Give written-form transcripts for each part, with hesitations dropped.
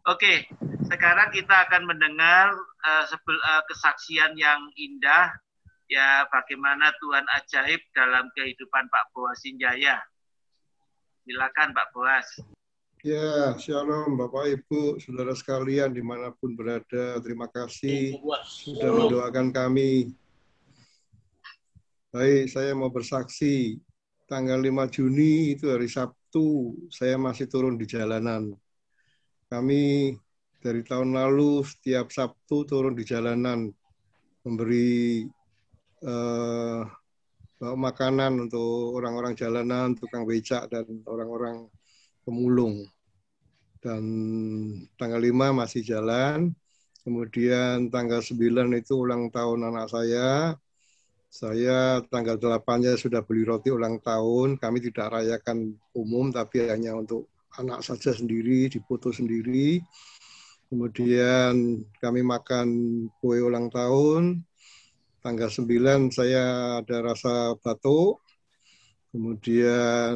Oke, sekarang kita akan mendengar kesaksian yang indah ya bagaimana Tuhan ajaib dalam kehidupan Pak Boas Sinjaya. Silakan Pak Boas. Ya, shalom Bapak Ibu, saudara sekalian dimanapun berada. Terima kasih sudah mendoakan kami. Baik, saya mau bersaksi. Tanggal 5 Juni itu hari Sabtu, saya masih turun di jalanan. Kami dari tahun lalu setiap Sabtu turun di jalanan, memberi makanan untuk orang-orang jalanan, tukang becak, dan orang-orang pemulung. Dan tanggal 5 masih jalan. Kemudian tanggal 9 itu ulang tahun anak saya. Saya tanggal 8-nya sudah beli roti ulang tahun. Kami tidak rayakan umum, tapi hanya untuk anak saja sendiri, dipoto sendiri. Kemudian kami makan kue ulang tahun. Tanggal 9 saya ada rasa batuk. Kemudian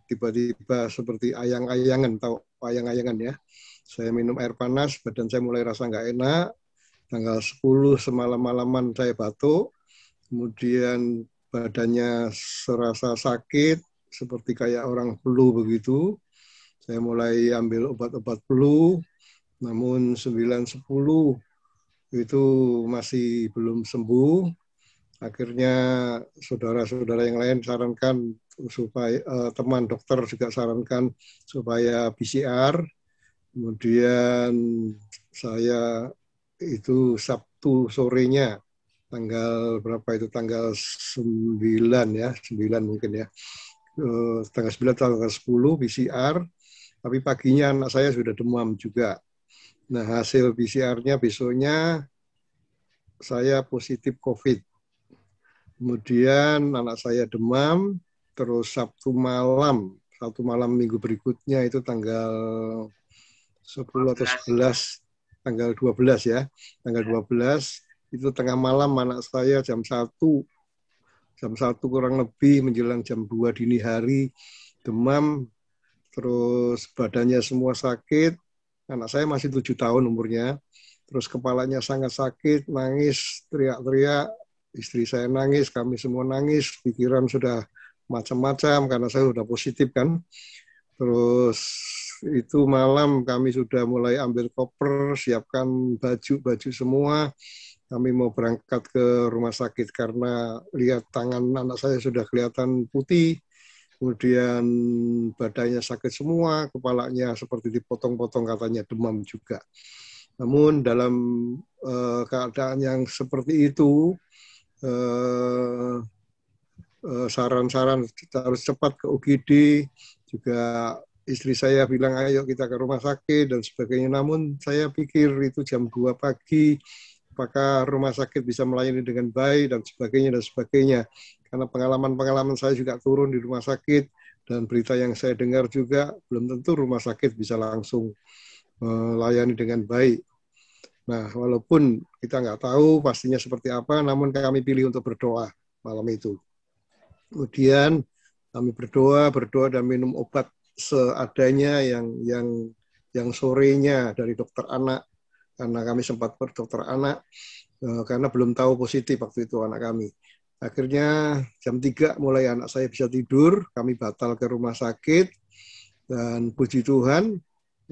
tiba-tiba seperti ayang-ayangan, tahu ayang-ayangan ya. Saya minum air panas, badan saya mulai rasa nggak enak. Tanggal 10 semalam-malaman saya batuk. Kemudian badannya serasa sakit, seperti kayak orang flu begitu. Saya mulai ambil obat-obat flu, namun 9-10 itu masih belum sembuh. Akhirnya saudara-saudara yang lain sarankan supaya teman dokter juga sarankan supaya PCR. Kemudian saya itu Sabtu sorenya tanggal berapa itu, tanggal 9 ya, 9 mungkin ya. Tanggal 9 tanggal 10 PCR, tapi paginya anak saya sudah demam juga. Nah, hasil PCR-nya besoknya saya positif COVID. Kemudian anak saya demam, terus Sabtu malam minggu berikutnya itu tanggal 10 atau 11, tanggal 12 ya, tanggal 12 itu tengah malam anak saya jam 1 kurang lebih menjelang jam 2 dini hari demam, terus badannya semua sakit. Anak saya masih 7 tahun umurnya, terus kepalanya sangat sakit, nangis, teriak-teriak, istri saya nangis, kami semua nangis, pikiran sudah macam-macam karena saya sudah positif kan. Terus itu malam kami sudah mulai ambil koper, siapkan baju semua. Kami mau berangkat ke rumah sakit karena lihat tangan anak saya sudah kelihatan putih. Kemudian badannya sakit semua, kepalanya seperti dipotong-potong, katanya demam juga. Namun dalam keadaan yang seperti itu, saran-saran harus cepat ke UGD, juga istri saya bilang ayo kita ke rumah sakit dan sebagainya. Namun saya pikir itu jam 2 pagi, apakah rumah sakit bisa melayani dengan baik dan sebagainya. Karena pengalaman saya juga turun di rumah sakit dan berita yang saya dengar juga belum tentu rumah sakit bisa langsung melayani dengan baik. Nah, walaupun kita nggak tahu pastinya seperti apa, namun kami pilih untuk berdoa malam itu. Kemudian kami berdoa dan minum obat seadanya yang sorenya dari dokter anak, karena kami sempat berdokter anak karena belum tahu positif waktu itu anak kami. Akhirnya jam 3 mulai anak saya bisa tidur, kami batal ke rumah sakit, dan puji Tuhan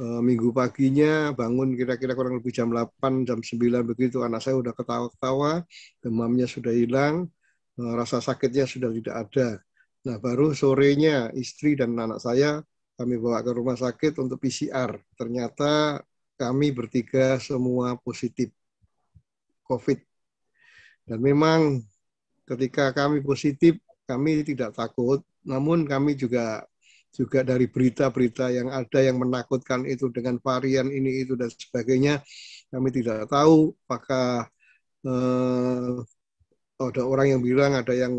minggu paginya bangun kira-kira kurang lebih jam 8, jam 9 begitu, anak saya sudah ketawa-ketawa, demamnya sudah hilang, rasa sakitnya sudah tidak ada. Nah, baru sorenya istri dan anak saya kami bawa ke rumah sakit untuk PCR. Ternyata kami bertiga semua positif COVID. Dan memang ketika kami positif, kami tidak takut, namun kami juga dari berita-berita yang ada yang menakutkan itu dengan varian ini, itu, dan sebagainya, kami tidak tahu apakah ada orang yang bilang ada yang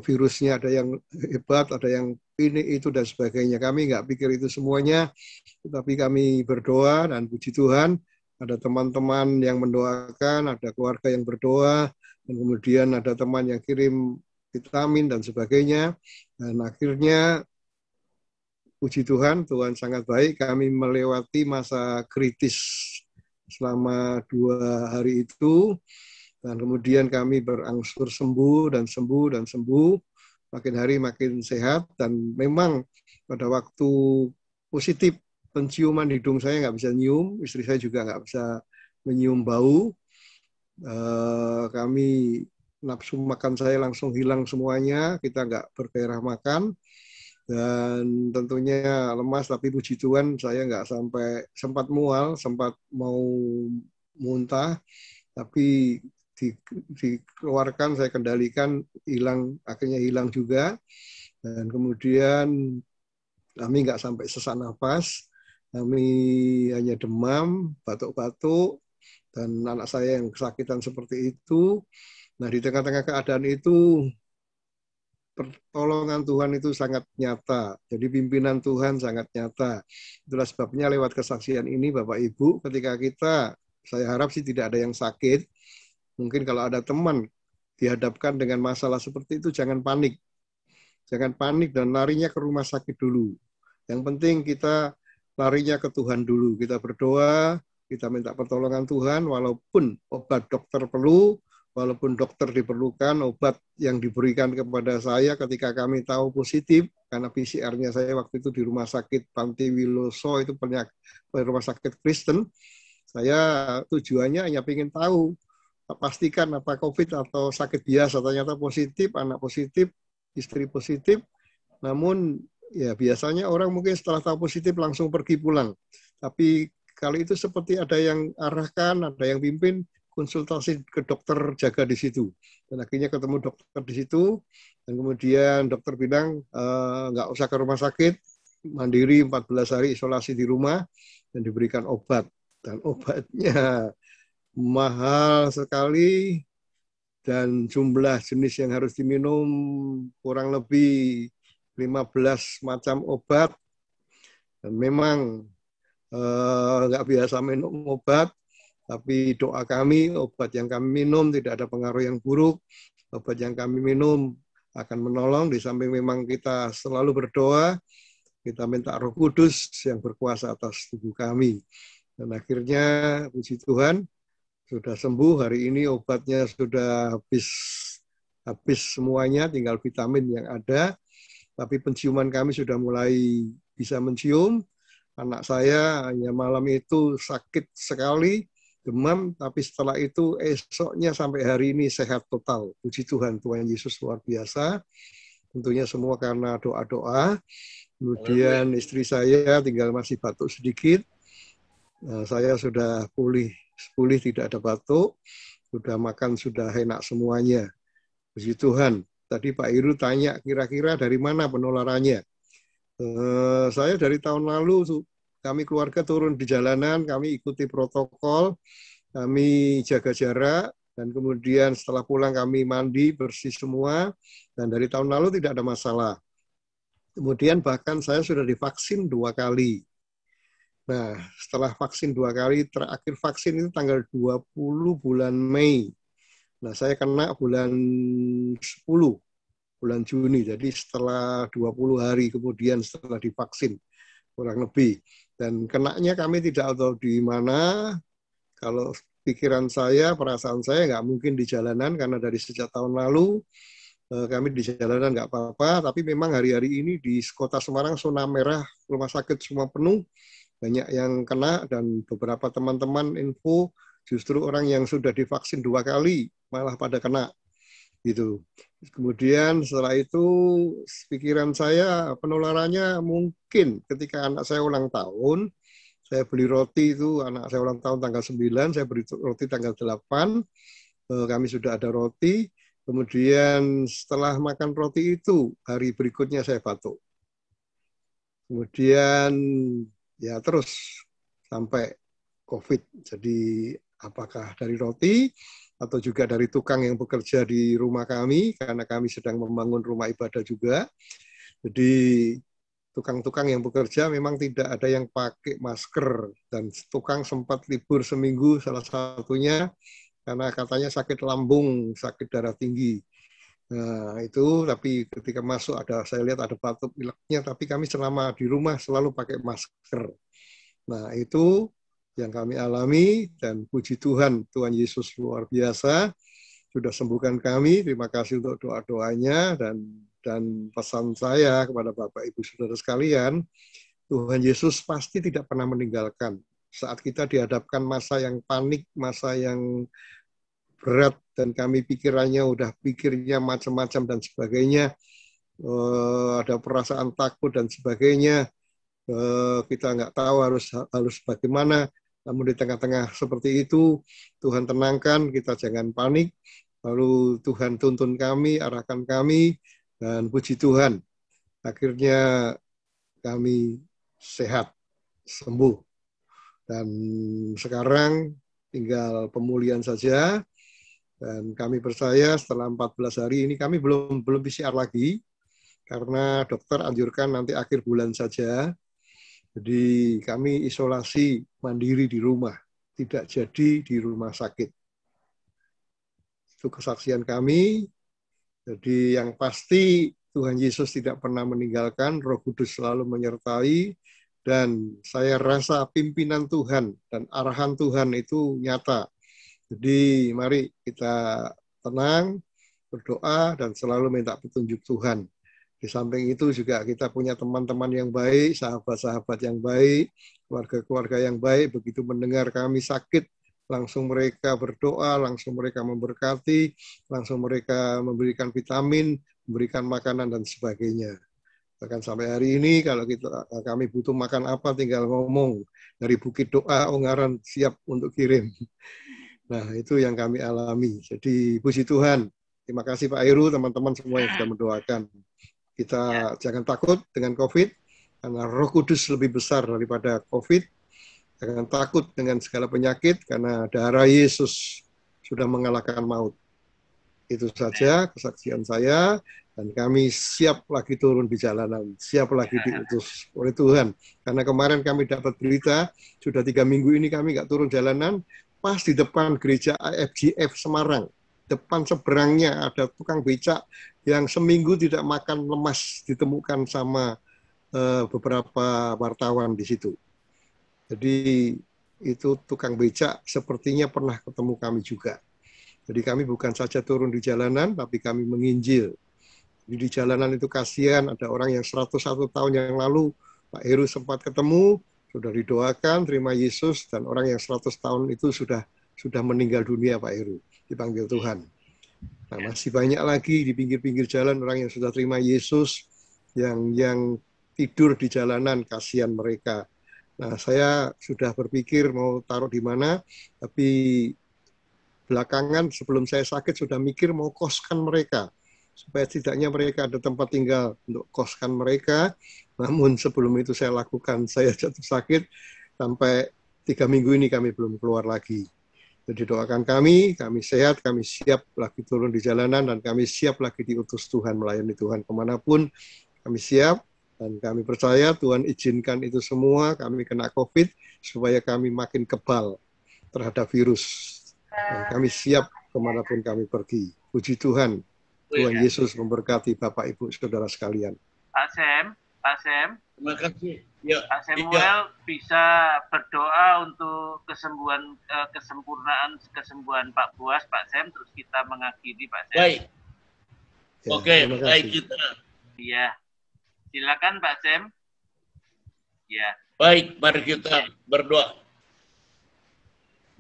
virusnya ada yang hebat, ada yang ini, itu, dan sebagainya. Kami nggak pikir itu semuanya, tetapi kami berdoa dan puji Tuhan, ada teman-teman yang mendoakan, ada keluarga yang berdoa, dan kemudian ada teman yang kirim vitamin dan sebagainya. Dan akhirnya puji Tuhan, Tuhan sangat baik. Kami melewati masa kritis selama 2 hari itu, dan kemudian kami berangsur sembuh dan sembuh dan sembuh, makin hari makin sehat, dan memang pada waktu positif penciuman hidung saya nggak bisa nyium, istri saya juga nggak bisa menyium bau. Kami nafsu makan saya langsung hilang semuanya, kita nggak bergairah makan, dan tentunya lemas, tapi puji Tuhan saya nggak sampai sempat mual, sempat mau muntah, tapi dikeluarkan, saya kendalikan, hilang, akhirnya hilang juga. Dan kemudian kami nggak sampai sesak nafas, kami hanya demam, batuk-batuk, dan anak saya yang kesakitan seperti itu. Nah, di tengah-tengah keadaan itu, pertolongan Tuhan itu sangat nyata. Jadi pimpinan Tuhan sangat nyata. Itulah sebabnya lewat kesaksian ini, Bapak Ibu, ketika kita, saya harap sih tidak ada yang sakit. Mungkin kalau ada teman dihadapkan dengan masalah seperti itu, jangan panik. Jangan panik dan larinya ke rumah sakit dulu. Yang penting kita larinya ke Tuhan dulu. Kita berdoa, kita minta pertolongan Tuhan, walaupun obat dokter perlu, walaupun dokter diperlukan, obat yang diberikan kepada saya ketika kami tahu positif, karena PCR-nya saya waktu itu di rumah sakit Panti Wiloso, itu rumah sakit Kristen, saya tujuannya hanya ingin tahu, pastikan apa COVID atau sakit biasa, ternyata positif, anak positif, istri positif, namun ya biasanya orang mungkin setelah tahu positif langsung pergi pulang. Tapi kali itu seperti ada yang arahkan, ada yang pimpin, konsultasi ke dokter jaga di situ. Dan akhirnya ketemu dokter di situ, dan kemudian dokter bilang, nggak usah ke rumah sakit, mandiri 14 hari isolasi di rumah, dan diberikan obat. Dan obatnya mahal sekali, dan jumlah jenis yang harus diminum kurang lebih 15 macam obat. Dan memang nggak biasa minum obat, tapi doa kami, obat yang kami minum tidak ada pengaruh yang buruk. Obat yang kami minum akan menolong, di samping memang kita selalu berdoa, kita minta Roh Kudus yang berkuasa atas tubuh kami. Dan akhirnya, puji Tuhan, sudah sembuh. Hari ini obatnya sudah habis semuanya, tinggal vitamin yang ada. Tapi penciuman kami sudah mulai bisa mencium. Anak saya hanya malam itu sakit sekali, demam, tapi setelah itu esoknya sampai hari ini sehat total. Puji Tuhan, Tuhan Yesus luar biasa. Tentunya semua karena doa-doa. Kemudian istri saya tinggal masih batuk sedikit. Saya sudah pulih, tidak ada batuk, sudah makan, sudah enak semuanya. Puji Tuhan. Tadi Pak Iru tanya kira-kira dari mana penularannya. Saya dari tahun lalu, kami keluarga turun di jalanan, kami ikuti protokol, kami jaga jarak, dan kemudian setelah pulang kami mandi, bersih semua, dan dari tahun lalu tidak ada masalah. Kemudian bahkan saya sudah divaksin 2 kali. Nah, setelah vaksin 2 kali, terakhir vaksin itu tanggal 20 bulan Mei. Nah, saya kena bulan 10, bulan Juni. Jadi setelah 20 hari kemudian setelah divaksin, kurang lebih. Dan kenanya kami tidak tahu di mana. Kalau pikiran saya, perasaan saya nggak mungkin di jalanan, karena dari sejak tahun lalu kami di jalanan nggak apa-apa. Tapi memang hari-hari ini di kota Semarang, zona merah, rumah sakit semua penuh. Banyak yang kena, dan beberapa teman-teman info justru orang yang sudah divaksin 2 kali malah pada kena gitu. Kemudian setelah itu pikiran saya penularannya mungkin ketika anak saya ulang tahun, saya beli roti itu, anak saya ulang tahun tanggal 9, saya beli roti tanggal 8, kami sudah ada roti, kemudian setelah makan roti itu hari berikutnya saya batuk. Kemudian ya terus sampai COVID. Jadi apakah dari roti atau juga dari tukang yang bekerja di rumah kami, karena kami sedang membangun rumah ibadah juga. Jadi tukang-tukang yang bekerja memang tidak ada yang pakai masker, dan tukang sempat libur seminggu salah satunya karena katanya sakit lambung, sakit darah tinggi. Nah, itu tapi ketika masuk saya lihat ada batuk pileknya, tapi kami selama di rumah selalu pakai masker. Nah, itu yang kami alami dan puji Tuhan, Tuhan Yesus luar biasa sudah sembuhkan kami. Terima kasih untuk doa-doanya dan pesan saya kepada Bapak Ibu Saudara sekalian, Tuhan Yesus pasti tidak pernah meninggalkan. Saat kita dihadapkan masa yang panik, masa yang berat, dan kami pikirnya macam-macam dan sebagainya, ada perasaan takut dan sebagainya, kita nggak tahu harus bagaimana. Namun di tengah-tengah seperti itu, Tuhan tenangkan, kita jangan panik. Lalu Tuhan tuntun kami, arahkan kami, dan puji Tuhan, akhirnya kami sehat, sembuh. Dan sekarang tinggal pemulihan saja. Dan kami percaya setelah 14 hari ini kami belum PCR lagi, karena dokter anjurkan nanti akhir bulan saja. Jadi kami isolasi mandiri di rumah, tidak jadi di rumah sakit. Itu kesaksian kami. Jadi yang pasti Tuhan Yesus tidak pernah meninggalkan, Roh Kudus selalu menyertai, dan saya rasa pimpinan Tuhan dan arahan Tuhan itu nyata. Jadi mari kita tenang, berdoa, dan selalu minta petunjuk Tuhan. Di samping itu juga kita punya teman-teman yang baik, sahabat-sahabat yang baik, keluarga-keluarga yang baik. Begitu mendengar kami sakit, langsung mereka berdoa, langsung mereka memberkati, langsung mereka memberikan vitamin, memberikan makanan, dan sebagainya. Bahkan sampai hari ini kalau kami butuh makan apa, tinggal ngomong. Dari Bukit Doa, Ungaran siap untuk kirim. Nah, itu yang kami alami. Jadi, puji Tuhan. Terima kasih Pak Heru, teman-teman semua yang sudah mendoakan. Kita jangan takut dengan COVID, karena Roh Kudus lebih besar daripada COVID. Jangan takut dengan segala penyakit, karena darah Yesus sudah mengalahkan maut. Itu saja kesaksian saya, dan kami siap lagi turun di jalanan, siap lagi diutus oleh Tuhan. Karena kemarin kami dapat berita, sudah 3 minggu ini kami nggak turun jalanan, pas di depan gereja AFGF Semarang, depan seberangnya ada tukang becak yang seminggu tidak makan lemas, ditemukan sama beberapa wartawan di situ. Jadi itu tukang becak sepertinya pernah ketemu kami juga. Jadi kami bukan saja turun di jalanan, tapi kami menginjil. Jadi di jalanan itu kasihan, ada orang yang 101 tahun yang lalu Pak Heru sempat ketemu, sudah didoakan, terima Yesus, dan orang yang 100 tahun itu sudah meninggal dunia Pak Heru, dipanggil Tuhan. Nah, masih banyak lagi di pinggir-pinggir jalan orang yang sudah terima Yesus, yang tidur di jalanan, kasihan mereka. Nah, saya sudah berpikir mau taruh di mana, tapi belakangan sebelum saya sakit sudah mikir mau koskan mereka, supaya setidaknya mereka ada tempat tinggal untuk koskan mereka. Namun sebelum itu saya jatuh sakit, sampai 3 minggu ini kami belum keluar lagi. Jadi doakan kami sehat, kami siap lagi turun di jalanan, dan kami siap lagi diutus Tuhan, melayani Tuhan kemanapun. Kami siap, dan kami percaya Tuhan izinkan itu semua, kami kena COVID, supaya kami makin kebal terhadap virus. Dan kami siap kemanapun kami pergi. Puji Tuhan, Tuhan Yesus memberkati Bapak Ibu Saudara sekalian. Pak Sam, terima kasih. Ya, Pak Samuel bisa berdoa untuk kesembuhan Pak Boas, Pak Sam, terus kita mengakhiri Pak Sam. Baik. Ya, Oke, baik kita. Iya. Silakan Pak Sam. Ya. Baik, mari kita berdoa.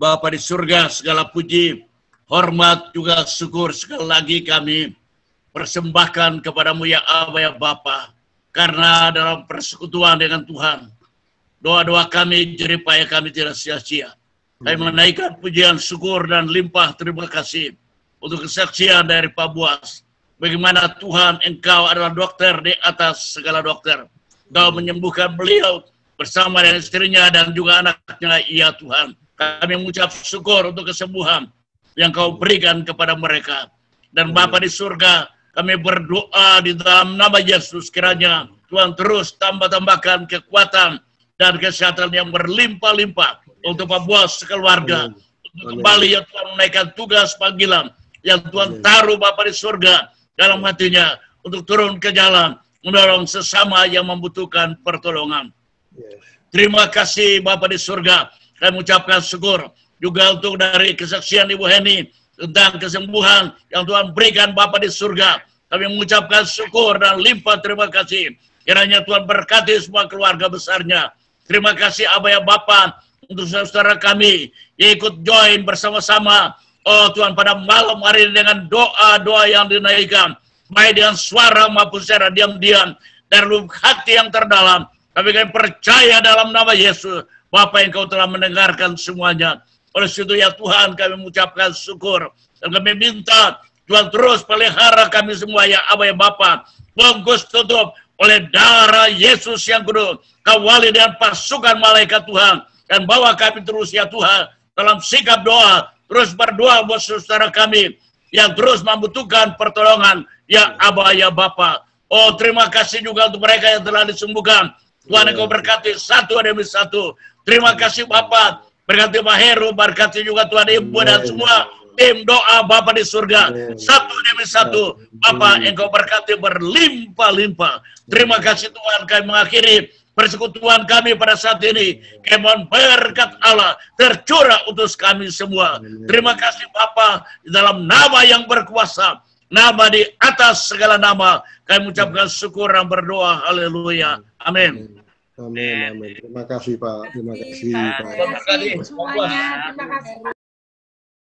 Bapa di surga, segala puji, hormat, juga syukur sekali lagi kami persembahkan kepadamu ya Aba ya Bapa. Karena dalam persekutuan dengan Tuhan, doa-doa kami, jeripaya kami tidak sia-sia. Kami menaikkan pujian, syukur, dan limpah terima kasih untuk kesaksian dari Pak Boas. Bagaimana Tuhan, Engkau adalah dokter di atas segala dokter. Engkau menyembuhkan beliau bersama dengan istrinya dan juga anaknya, ya Tuhan. Kami mengucap syukur untuk kesembuhan yang Kau berikan kepada mereka. Dan Bapa di surga, kami berdoa di dalam nama Yesus, kiranya Tuhan terus tambahkan kekuatan dan kesehatan yang berlimpah-limpah untuk Pak Boas sekeluarga. Untuk kembali ya Tuhan menaikkan tugas panggilan yang Tuhan taruh Bapa di surga dalam hatinya untuk turun ke jalan, menolong sesama yang membutuhkan pertolongan. Terima kasih Bapa di surga. Kami mengucapkan syukur juga untuk dari kesaksian Ibu Heni tentang kesembuhan yang Tuhan berikan Bapa di surga. Kami mengucapkan syukur dan limpah terima kasih. Kiranya Tuhan berkati semua keluarga besarnya. Terima kasih Abah ya Bapa untuk saudara kami yang ikut join bersama-sama. Oh Tuhan, pada malam hari ini dengan doa-doa yang dinaikkan, baik dengan suara maupun secara diam-diam dari lubuk hati yang terdalam. Kami percaya dalam nama Yesus, Bapa yang Kau telah mendengarkan semuanya. Oleh situ ya Tuhan, kami mengucapkan syukur. Dan kami minta Tuhan terus pelihara kami semua ya Abah ya Bapa. Bungkus tutup oleh darah Yesus yang kudus. Kawali dengan pasukan malaikat Tuhan. Dan bawa kami terus ya Tuhan dalam sikap doa. Terus berdoa buat saudara kami yang terus membutuhkan pertolongan ya Abah ya Bapa. Oh terima kasih juga untuk mereka yang telah disembuhkan. Tuhan Engkau berkati satu demi satu. Terima kasih Bapak. Berkati Pak Heru, berkati juga Tuhan Ibu dan semua tim doa Bapa di surga. Satu demi satu. Bapak Engkau berkati berlimpah-limpah. Terima kasih Tuhan, kami mengakhiri persekutuan kami pada saat ini. Kami mohon berkat Allah tercurah untuk kami semua. Terima kasih Bapa di dalam nama yang berkuasa. Nama di atas segala nama. Kami mengucapkan syukur dan berdoa. Haleluya. Amin. Amin. Terima kasih Pak. Terima kasih Pak. Terima kasih semuanya. Terima kasih Pak.